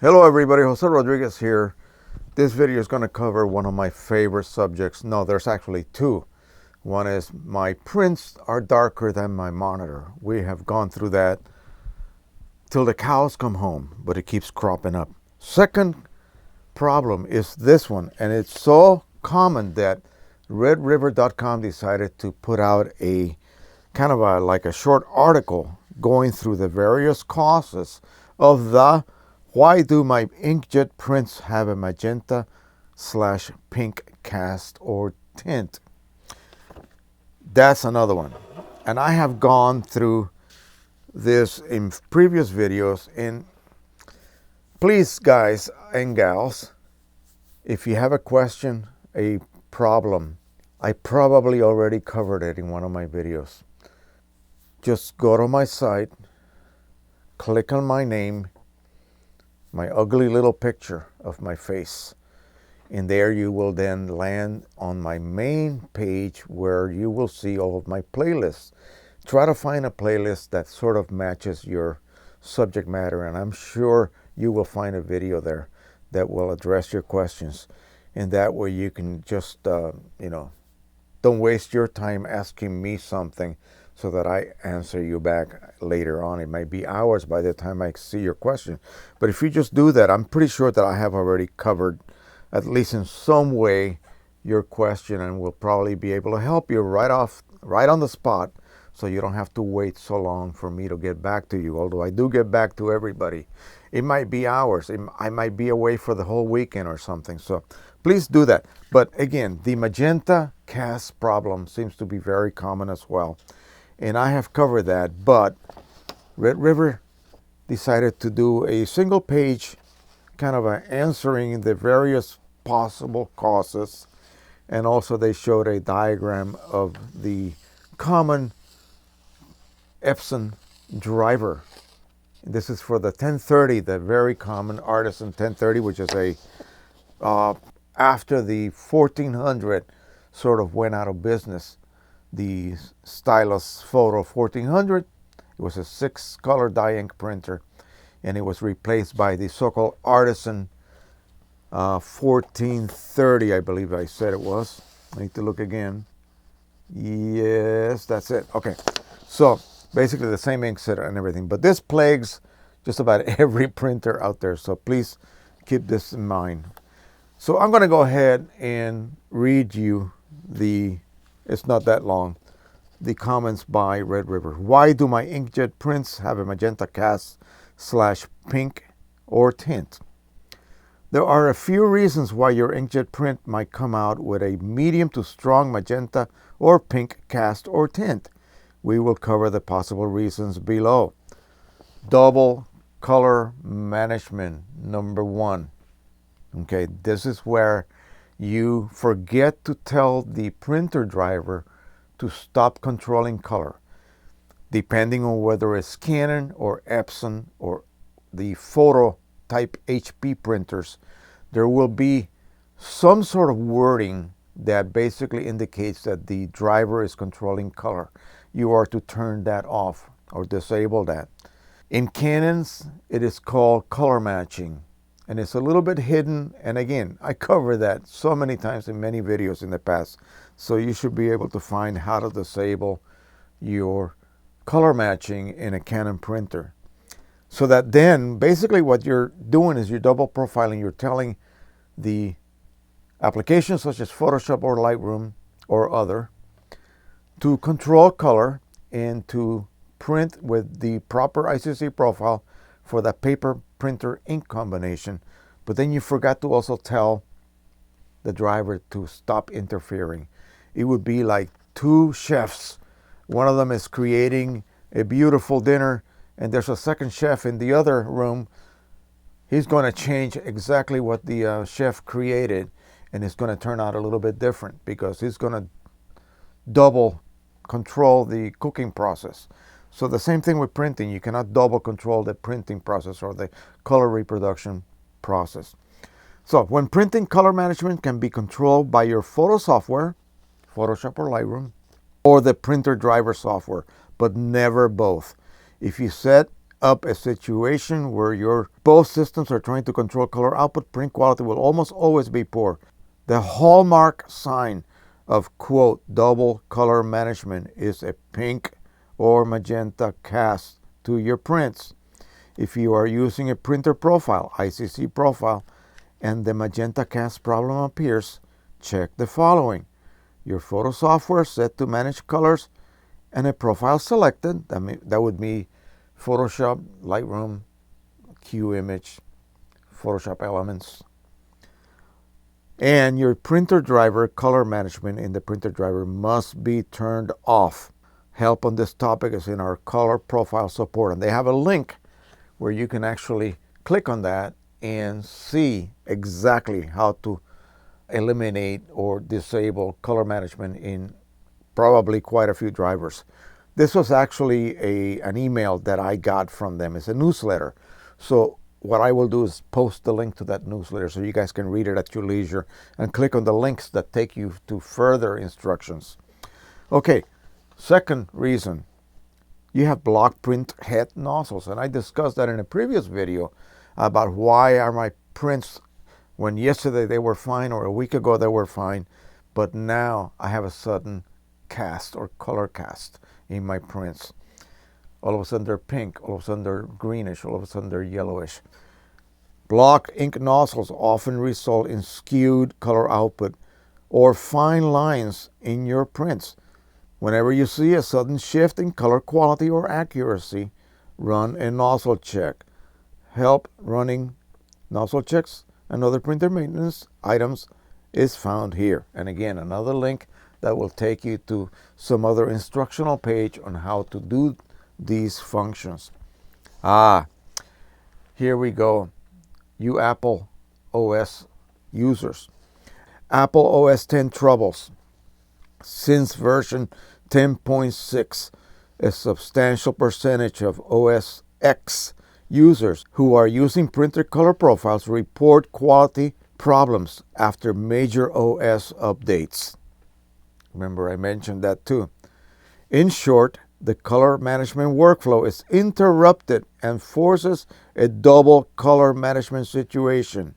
Hello everybody, Jose Rodriguez here. This video is going to cover one of my favorite subjects. No, there's actually two. One is my prints are darker than my monitor. We have gone through that till the cows come home, but it keeps cropping up. Second problem is this one, and it's so common that redriver.com decided to put out a kind of like a short article going through the various causes of the why do my inkjet prints have a magenta / pink cast or tint. That's another one. And I have gone through this in previous videos. And please, guys and gals, if you have a question, a problem, I probably already covered it in one of my videos. Just go to my site, click on my name, my ugly little picture of my face, and there you will then land on my main page where you will see all of my playlists. Try to find a playlist that sort of matches your subject matter, and I'm sure you will find a video there that will address your questions, and that way you can just don't waste your time asking me something so that I answer you back later on. It might be hours by the time I see your question. But if you just do that, I'm pretty sure that I have already covered, at least in some way, your question, and will probably be able to help you right on the spot, so you don't have to wait so long for me to get back to you. Although I do get back to everybody. It might be hours. I might be away for the whole weekend or something. So please do that. But again, the magenta cast problem seems to be very common as well. And I have covered that, but Red River decided to do a single page kind of answering the various possible causes. And also they showed a diagram of the common Epson driver. This is for the 1030, the very common artisan 1030, which is a after the 1400 sort of went out of business. The Stylus Photo 1400, it was a 6-color dye ink printer, and it was replaced by the so-called artisan 1430, I believe I said it was. I need to look again. Yes, that's it. Okay, so basically the same ink set and everything, but this plagues just about every printer out there, so please keep this in mind. So I'm going to go ahead and read you it's not that long, the comments by Red River. Why do my inkjet prints have a magenta cast / pink or tint? There are a few reasons why your inkjet print might come out with a medium to strong magenta or pink cast or tint. We will cover the possible reasons below. Double color management, number one. Okay, this is where you forget to tell the printer driver to stop controlling color. Depending on whether it's Canon or Epson or the photo type HP printers, there will be some sort of wording that basically indicates that the driver is controlling color. You are to turn that off or disable that. In Canons, it is called color matching, and it's a little bit hidden. And again, I cover that so many times in many videos in the past. So you should be able to find how to disable your color matching in a Canon printer. So that then basically what you're doing is you're double profiling. You're telling the applications such as Photoshop or Lightroom or other to control color and to print with the proper ICC profile for the paper printer ink combination. But then you forgot to also tell the driver to stop interfering. It would be like two chefs. One of them is creating a beautiful dinner, and there's a second chef in the other room. He's going to change exactly what the chef created, and it's going to turn out a little bit different because he's going to double control the cooking process. So the same thing with printing. You cannot double control the printing process or the color reproduction process. So when printing, color management can be controlled by your photo software, Photoshop or Lightroom, or the printer driver software, but never both. If you set up a situation where your both systems are trying to control color output, print quality will almost always be poor. The hallmark sign of, quote, double color management is a pink or magenta cast to your prints. If you are using a printer profile, ICC profile, and the magenta cast problem appears, check the following. Your photo software set to manage colors and a profile selected. That would be Photoshop, Lightroom, QImage, Photoshop Elements. And your printer driver color management in the printer driver must be turned off. Help on this topic is in our color profile support, and they have a link where you can actually click on that and see exactly how to eliminate or disable color management in probably quite a few drivers. This was actually an email that I got from them. It's a newsletter. So what I will do is post the link to that newsletter so you guys can read it at your leisure and click on the links that take you to further instructions. Okay, second reason, you have block print head nozzles, and I discussed that in a previous video about why are my prints, when yesterday they were fine or a week ago they were fine, but now I have a sudden cast or color cast in my prints. All of a sudden they're pink, all of a sudden they're greenish, all of a sudden they're yellowish. Block ink nozzles often result in skewed color output or fine lines in your prints. Whenever you see a sudden shift in color quality or accuracy, run a nozzle check. Help running nozzle checks and other printer maintenance items is found here. And again, another link that will take you to some other instructional page on how to do these functions. Here we go. You Apple OS users. Apple OS X troubles. Since version 10.6, a substantial percentage of OS X users who are using printer color profiles report quality problems after major OS updates. Remember, I mentioned that too. In short, the color management workflow is interrupted and forces a double color management situation.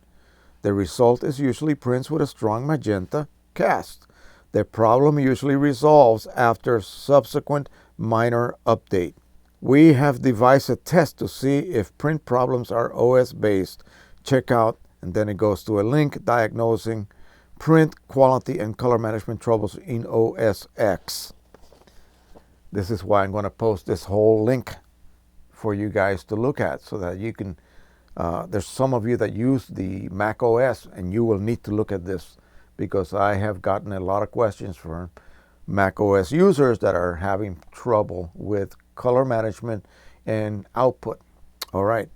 The result is usually prints with a strong magenta cast. The problem usually resolves after subsequent minor update. We have devised a test to see if print problems are OS based. Check out, and then it goes to a link diagnosing print quality and color management troubles in OS X. This is why I'm going to post this whole link for you guys to look at so that you can, there's some of you that use the Mac OS and you will need to look at this, because I have gotten a lot of questions from Mac OS users that are having trouble with color management and output. All right.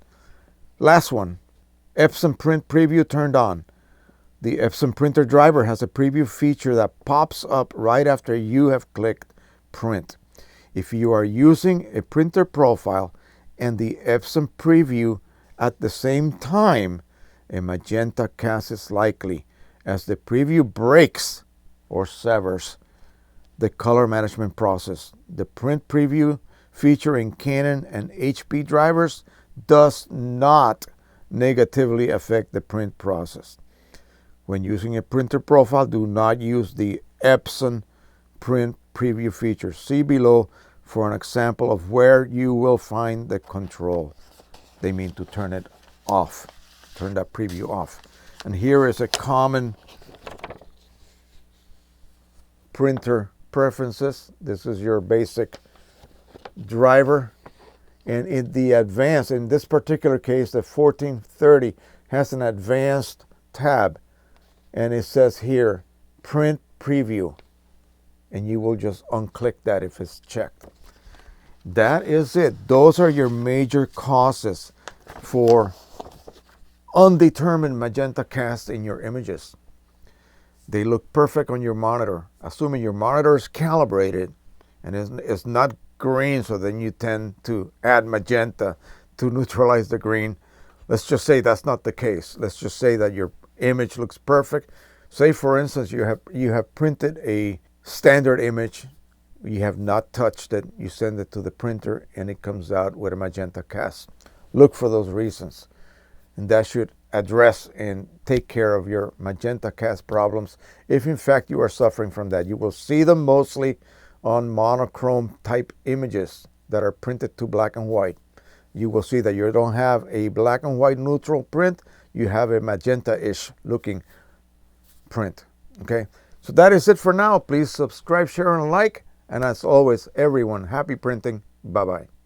Last one, Epson Print Preview turned on. The Epson printer driver has a preview feature that pops up right after you have clicked print. If you are using a printer profile and the Epson preview at the same time, a magenta cast is likely, as the preview breaks or severs the color management process. The print preview feature in Canon and HP drivers does not negatively affect the print process. When using a printer profile, do not use the Epson print preview feature. See below for an example of where you will find the control. They mean to turn it off, turn that preview off. And here is a common printer preferences. This is your basic driver. And in the advanced, in this particular case, the 1430 has an advanced tab. And it says here, print preview. And you will just unclick that if it's checked. That is it. Those are your major causes for undetermined magenta cast in your images. They look perfect on your monitor, assuming your monitor is calibrated and it's not green, so then you tend to add magenta to neutralize the green. Let's just say that's not the case. Let's just say that your image looks perfect. Say, for instance, you have printed a standard image you have not touched it, you send it to the printer and it comes out with a magenta cast. Look for those reasons, and that should address and take care of your magenta cast problems if in fact you are suffering from that. You will see them mostly on monochrome type images that are printed to black and white. You will see that you don't have a black and white neutral print, you have a magenta-ish looking print. Okay, so that is it for now. Please subscribe, share, and like. And as always, everyone, happy printing. Bye-bye.